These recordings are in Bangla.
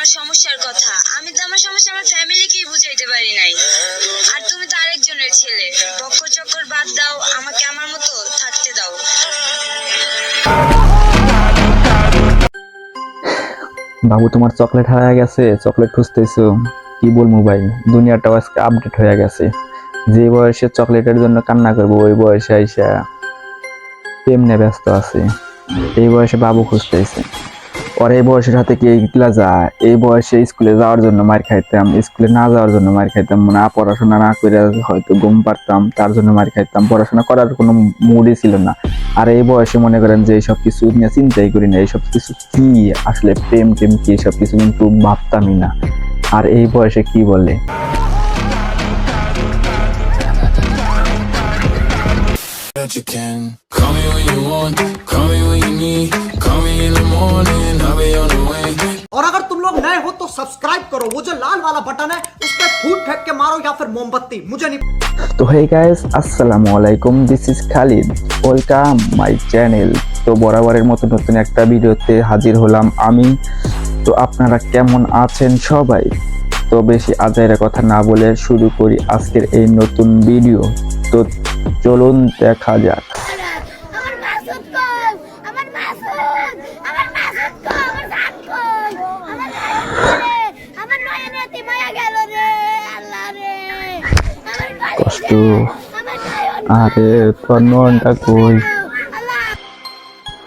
আমার সমস্যার কথা। আমি তো আমার সমস্যা আমার ফ্যামিলিকেই বুঝাইতে পারি নাই, আর তুমি তো আরেকজনের ছেলে। বক্কর চক্কর বাদ দাও, আমাকে আমার মতো থাকতে দাও। বাবু তোমার চকলেট হারিয়ে গেছে, চকলেট খুঁজতেছো? কি বলবো ভাই, দুনিয়াটাও আজকে আপডেট হয়ে গেছে। যে বয়সে চকলেটের জন্য কান্না করবো ওই বয়সে আইসা প্রেম নিয়ে ব্যস্ত আছে। এই বয়সে বাবু খুঁজতেছে। আর এই বয়সের হাতে কি এইগুলা যায়? এই বয়সে স্কুলে যাওয়ার জন্য মার খাইতাম, স্কুলে না যাওয়ার জন্য মার খাইতাম, না পড়াশোনা না করে হয়তো ঘুম পারতাম তার জন্য মার খাইতাম, পড়াশোনা করার কোনো মুডই ছিল না। আর এই বয়সে মনে করেন যে এইসব কিছু নিয়ে চিন্তাই করি না, এইসব কিছু কি আসলে প্রেম টেম কি এইসব কিছু কিন্তু ভাবতামই না। আর এই বয়সে কি বলে You can call me when you want, call me when you need, call me in the morning, I'll be on the way. और अगर तुम लोग नए हो तो सब्सक्राइब करो, वो जो लाल वाला बटन है उस पर फूट फेंक के मारो या फिर मोमबत्ती, मुझे नहीं। তো হে গাইস, আসসালামু আলাইকুম, this is Khalid, welcome my channel. তো বরাবরের মতো নতুন একটা ভিডিওতে হাজির হলাম আমি। তো আপনারা কেমন আছেন সবাই? তো বেশি আজাইরা কথা না বলে শুরু করি আজকের এই নতুন ভিডিও। তো চলুন দেখা যাক। কষ্ট, আরে তোর নয়নটা কই?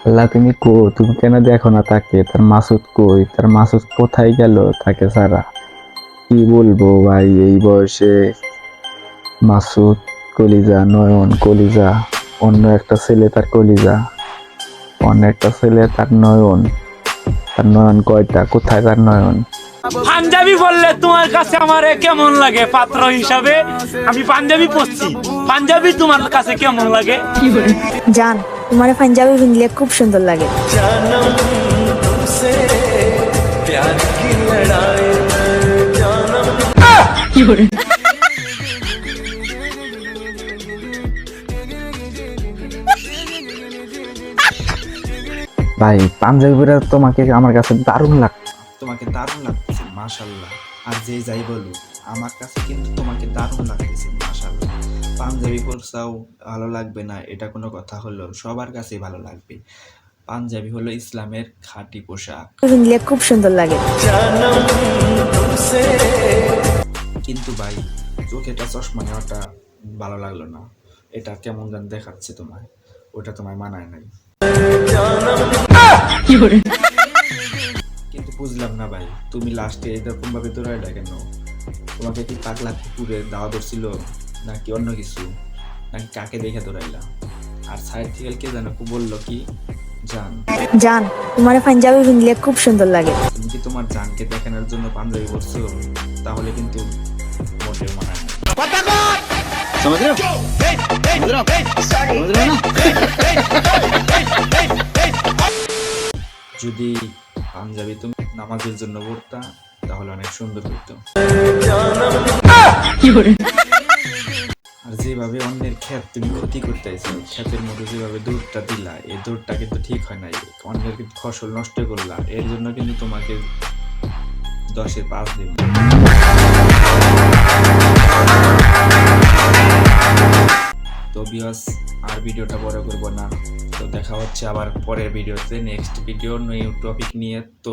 আল্লাহ তুমি কো, তুমি কেন দেখো না তাকে? তার মাসুদ কই? তার মাসুদ কোথায় গেল তাকে ছাড়া? কি বলবো ভাই, এই বয়সে মাসুদ কলিজা, নয়ন কলিজা, অন্য একটা ছেলে তার কলিজা, অন্য একটা ছেলে তার নয়ন। তার নয়ন কয়টা? কোথায় তার নয়ন? পাঞ্জাবি বললে তোমার কাছে আমারে কেমন লাগে? পাত্র হিসাবে আমি পাঞ্জাবি পরছি, পাঞ্জাবি তোমার কাছে কেমন লাগে? জান, তোমার পাঞ্জাবি পিনলে খুব সুন্দর লাগে। ভাই পাঞ্জাবিরা তোমাকে আমার কাছে দারুণ লাগছে। তোমাকে দারুণ লাগতেছে মাশাআল্লাহ। আর যে যাই বলুক আমার কাছে কিন্তু তোমাকে দারুণ লাগতেছে মাশাআল্লাহ। পাঞ্জাবি পরছাও ভালো লাগবে না এটা কোনো কথা হলো? সবার কাছেই ভালো লাগবে। পাঞ্জাবি হলো ইসলামের খাঁটি পোশাক। পিনলে খুব সুন্দর লাগে। কিন্তু ভাই চোখেটা চশমা নেওয়াটা ভালো লাগলো না। এটা কেমন যেন দেখাচ্ছে তোমায়, ওটা তোমায় মানায় নাই। কিন্তু বুঝলাম না ভাই, তুমি লাস্টে এরকম ভাবে দৌড়াইলা কেন? তোমাকে কি পাগলা কুকুরে দাওয়া ধরছিল নাকি অন্য কিছু, নাকি কাকে দেখে দৌড়াইলা? আর সাইড থেকে কে জানো বললো কি জান? জান, তোমার পাঞ্জাবি পিনলে খুব সুন্দর লাগে। তুমি কি তোমার জানকে দেখানোর জন্য পাঞ্জাবি পরছো? তাহলে কিন্তু মোটেও মানায় না। যদি পাঞ্জাবি তুমি নামাজের জন্য পড়তা তাহলে অনেক সুন্দর হতো। আর যেভাবে অন্যের ক্ষেত তুমি ক্ষতি করতেছো, ক্ষেতের মধ্যে যেভাবে দৌড়টা দিলা, এই দৌড়টা কিন্তু ঠিক হয় নাই। অন্যের কিন্তু ফসল নষ্ট করলা, এর জন্য কিন্তু তোমাকে 10-এর 5 দেব। তো ভিউয়ার্স, আর ভিডিওটা বড় করব না। তো দেখা হচ্ছে আবার পরের ভিডিওতে, নেক্সট ভিডিও নিউ টপিক নিয়ে। তো